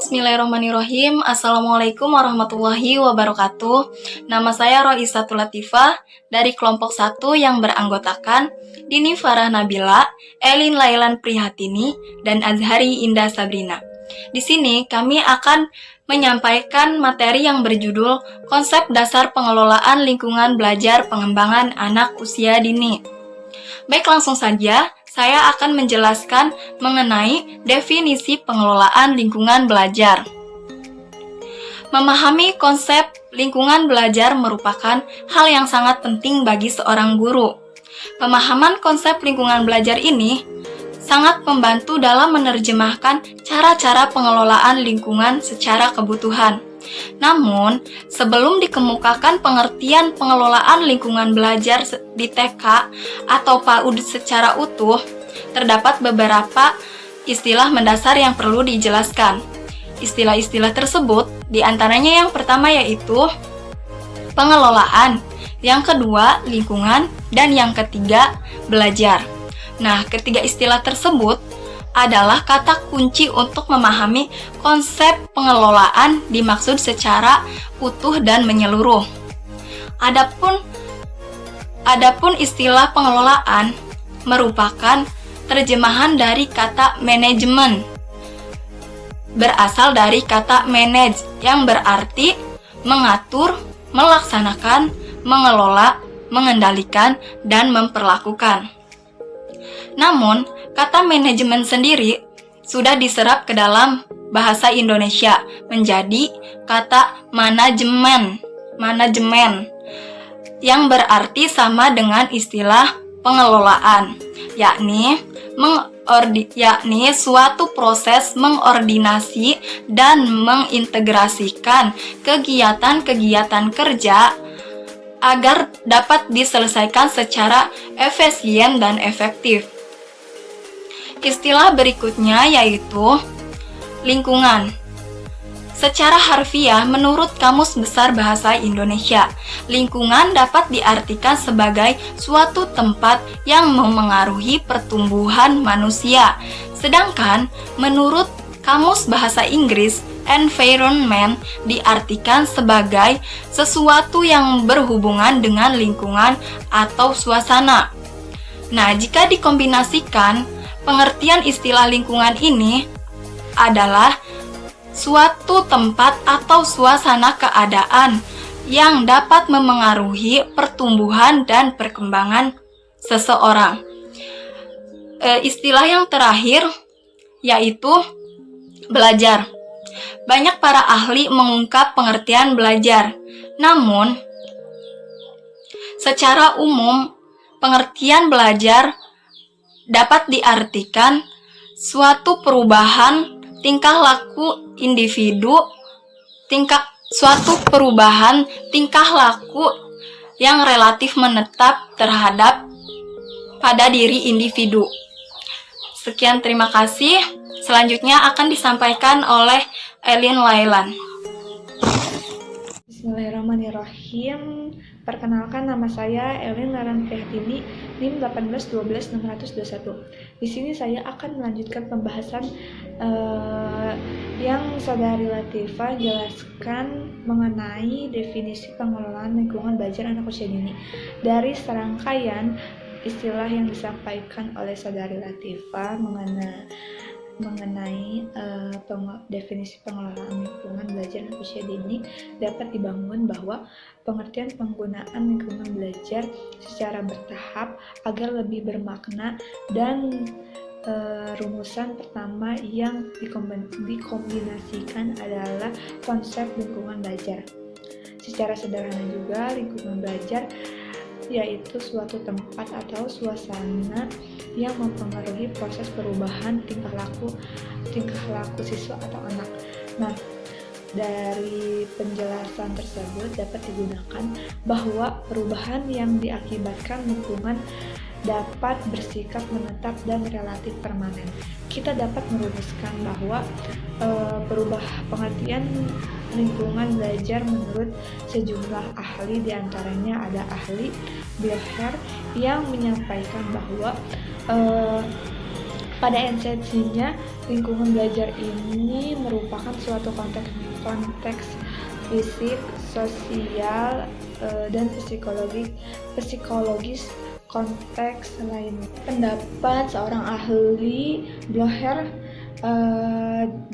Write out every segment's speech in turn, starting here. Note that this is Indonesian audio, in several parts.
Bismillahirrahmanirrahim. Assalamualaikum warahmatullahi wabarakatuh. Nama saya Roisatul Latifah dari kelompok 1 yang beranggotakan Dini Farah Nabila, Elin Lailan Prihatini, dan Azhari Indah Sabrina. Di sini kami akan menyampaikan materi yang berjudul Konsep Dasar Pengelolaan Lingkungan Belajar Pengembangan Anak Usia Dini. Baik, langsung saja saya akan menjelaskan mengenai definisi pengelolaan lingkungan belajar. Memahami konsep lingkungan belajar merupakan hal yang sangat penting bagi seorang guru. Pemahaman konsep lingkungan belajar ini sangat membantu dalam menerjemahkan cara-cara pengelolaan lingkungan secara kebutuhan. Namun, sebelum dikemukakan pengertian pengelolaan lingkungan belajar di TK atau PAUD secara utuh, terdapat beberapa istilah mendasar yang perlu dijelaskan. Istilah-istilah tersebut diantaranya yang pertama yaitu pengelolaan, yang kedua lingkungan, dan yang ketiga belajar. Nah, ketiga istilah tersebut adalah kata kunci untuk memahami konsep pengelolaan dimaksud secara utuh dan menyeluruh. Adapun istilah pengelolaan merupakan terjemahan dari kata manajemen. Berasal dari kata manage yang berarti mengatur, melaksanakan, mengelola, mengendalikan, dan memperlakukan. Namun, kata manajemen sendiri sudah diserap ke dalam bahasa Indonesia menjadi kata manajemen yang berarti sama dengan istilah pengelolaan, yakni suatu proses mengordinasi dan mengintegrasikan kegiatan-kegiatan kerja agar dapat diselesaikan secara efisien dan efektif. Istilah berikutnya yaitu lingkungan. Secara harfiah, menurut Kamus Besar Bahasa Indonesia, lingkungan dapat diartikan sebagai suatu tempat yang memengaruhi pertumbuhan manusia. Sedangkan menurut Kamus Bahasa Inggris, environment diartikan sebagai sesuatu yang berhubungan dengan lingkungan atau suasana. Nah, jika dikombinasikan, pengertian istilah lingkungan ini adalah suatu tempat atau suasana keadaan yang dapat memengaruhi pertumbuhan dan perkembangan seseorang. Istilah yang terakhir yaitu belajar. Banyak para ahli mengungkap pengertian belajar. Namun, secara umum, pengertian belajar dapat diartikan suatu perubahan tingkah laku individu, suatu perubahan tingkah laku yang relatif menetap terhadap pada diri individu. Sekian, terima kasih. Selanjutnya akan disampaikan oleh Elin Lailan. Bismillahirrahmanirrahim. Perkenalkan, nama saya Elin Lailan Prihatini, NIM 1812621. Di sini saya akan melanjutkan pembahasan yang Saudari Latifah jelaskan mengenai definisi pengelolaan lingkungan belajar anak usia dini. Dari serangkaian istilah yang disampaikan oleh Saudari Latifah mengenai definisi pengelolaan lingkungan belajar anak usia dini, dapat dibangun bahwa pengertian penggunaan lingkungan belajar secara bertahap agar lebih bermakna, dan rumusan pertama yang dikombinasikan adalah konsep lingkungan belajar. Secara sederhana juga, lingkungan belajar yaitu suatu tempat atau suasana yang mempengaruhi proses perubahan tingkah laku siswa atau anak. Nah, dari penjelasan tersebut dapat digunakan bahwa perubahan yang diakibatkan lingkungan dapat bersikap menetap dan relatif permanen. Kita dapat merumuskan bahwa pengertian lingkungan belajar menurut sejumlah ahli, diantaranya ada ahli Bilher yang menyampaikan bahwa Pada esensinya, lingkungan belajar ini merupakan suatu konteks fisik, sosial, dan psikologis konteks lainnya. Pendapat seorang ahli Blocher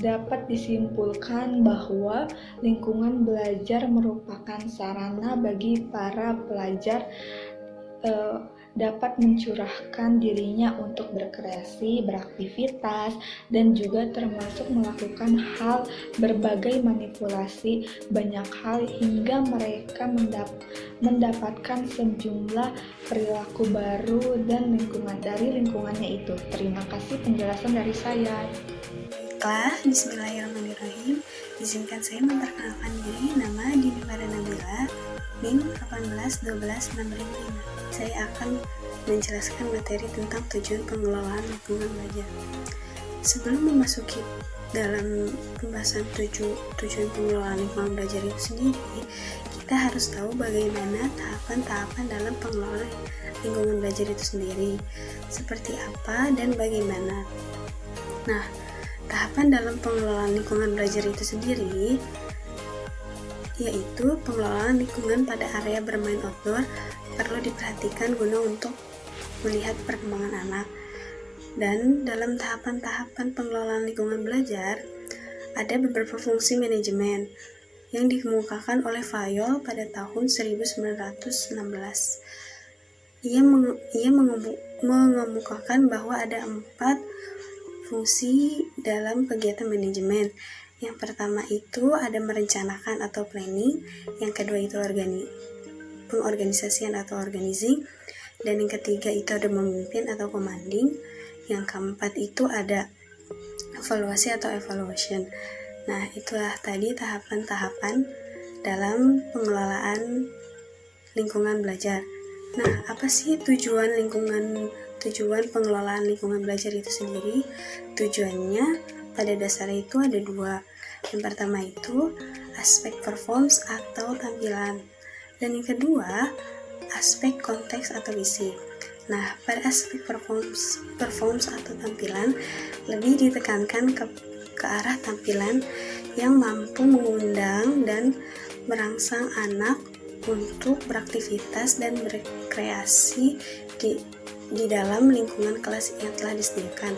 dapat disimpulkan bahwa lingkungan belajar merupakan sarana bagi para pelajar dapat mencurahkan dirinya untuk berkreasi, beraktivitas, dan juga termasuk melakukan hal berbagai manipulasi banyak hal hingga mereka mendapatkan sejumlah perilaku baru dan dari lingkungannya itu. Terima kasih penjelasan dari saya. Baiklah, bismillahirrahmanirrahim. Izinkan saya memperkenalkan diri. Nama Dini Nabila, NIM 1812655. Saya akan menjelaskan materi tentang tujuan pengelolaan lingkungan belajar. Sebelum memasuki dalam pembahasan tujuan pengelolaan lingkungan belajar itu sendiri, kita harus tahu bagaimana tahapan-tahapan dalam pengelolaan lingkungan belajar itu sendiri, seperti apa dan bagaimana. Nah, tahapan dalam pengelolaan lingkungan belajar itu sendiri yaitu pengelolaan lingkungan pada area bermain outdoor perlu diperhatikan guna untuk melihat perkembangan anak. Dan dalam tahapan-tahapan pengelolaan lingkungan belajar ada beberapa fungsi manajemen yang dikemukakan oleh Fayol pada tahun 1916. Ia mengemukakan bahwa ada 4 fungsi dalam kegiatan manajemen. Yang pertama itu ada merencanakan atau planning, yang kedua itu pengorganisasian atau organizing, dan yang ketiga itu ada memimpin atau commanding, yang keempat itu ada evaluasi atau evaluation. Nah, itulah tadi tahapan-tahapan dalam pengelolaan lingkungan belajar. Nah, apa sih tujuan pengelolaan lingkungan belajar itu sendiri? Tujuannya pada dasarnya itu ada 2. Yang pertama itu aspek performance atau tampilan, dan yang kedua aspek konteks atau isi. Nah, pada aspek performance atau tampilan lebih ditekankan ke arah tampilan yang mampu mengundang dan merangsang anak untuk beraktivitas dan berkreasi di dalam lingkungan kelas yang telah disediakan.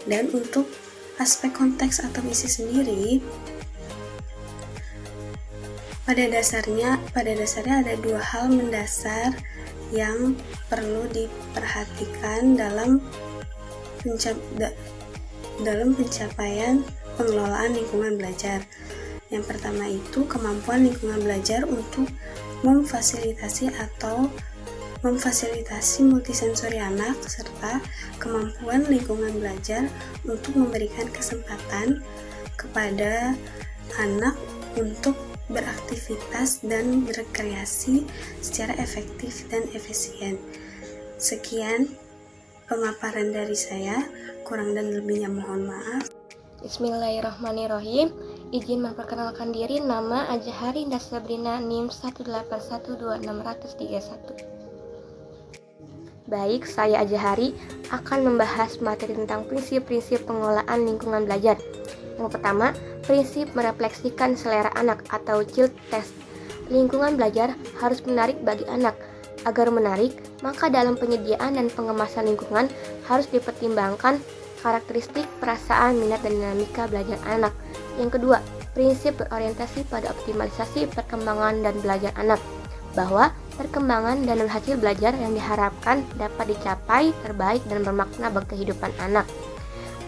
Dan untuk aspek konteks atau isi sendiri, pada dasarnya ada 2 hal mendasar yang perlu diperhatikan dalam pencapaian pengelolaan lingkungan belajar. Yang pertama itu kemampuan lingkungan belajar untuk memfasilitasi multisensori anak, serta kemampuan lingkungan belajar untuk memberikan kesempatan kepada anak untuk beraktivitas dan berkreasi secara efektif dan efisien. Sekian pemaparan dari saya, kurang dan lebihnya mohon maaf. Bismillahirrahmanirrahim. Izin memperkenalkan diri, nama Ajahari Indah Sabrina, NIM 1812631. Baik, saya Ajahari akan membahas materi tentang prinsip-prinsip pengelolaan lingkungan belajar. Yang pertama, prinsip merefleksikan selera anak atau child test. Lingkungan belajar harus menarik bagi anak. Agar menarik, maka dalam penyediaan dan pengemasan lingkungan harus dipertimbangkan karakteristik, perasaan, minat, dan dinamika belajar anak. Yang kedua, prinsip berorientasi pada optimalisasi perkembangan dan belajar anak, bahwa perkembangan dan hasil belajar yang diharapkan dapat dicapai terbaik dan bermakna bagi kehidupan anak.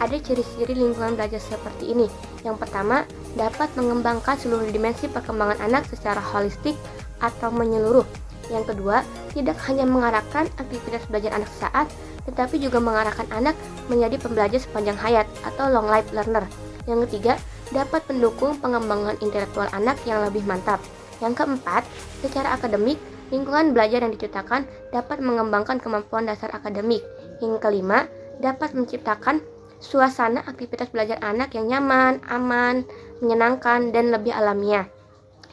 Ada ciri-ciri lingkungan belajar seperti ini. Yang pertama, dapat mengembangkan seluruh dimensi perkembangan anak secara holistik atau menyeluruh. Yang kedua, tidak hanya mengarahkan aktivitas belajar anak sesaat, tetapi juga mengarahkan anak menjadi pembelajar sepanjang hayat atau long life learner. Yang ketiga, dapat mendukung pengembangan intelektual anak yang lebih mantap. Yang keempat, secara akademik, lingkungan belajar yang diciptakan dapat mengembangkan kemampuan dasar akademik. Yang kelima, dapat menciptakan suasana aktivitas belajar anak yang nyaman, aman, menyenangkan, dan lebih alamiah.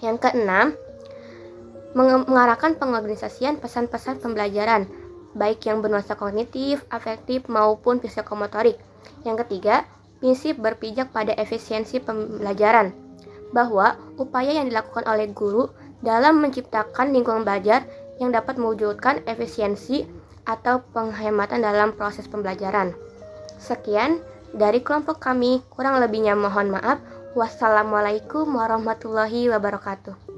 Yang keenam, mengarahkan pengorganisasian pesan-pesan pembelajaran, baik yang bernuansa kognitif, afektif, maupun psikomotorik. Yang ketiga, prinsip berpijak pada efisiensi pembelajaran, bahwa upaya yang dilakukan oleh guru dalam menciptakan lingkungan belajar yang dapat mewujudkan efisiensi atau penghematan dalam proses pembelajaran. Sekian dari kelompok kami, kurang lebihnya mohon maaf. Wassalamualaikum warahmatullahi wabarakatuh.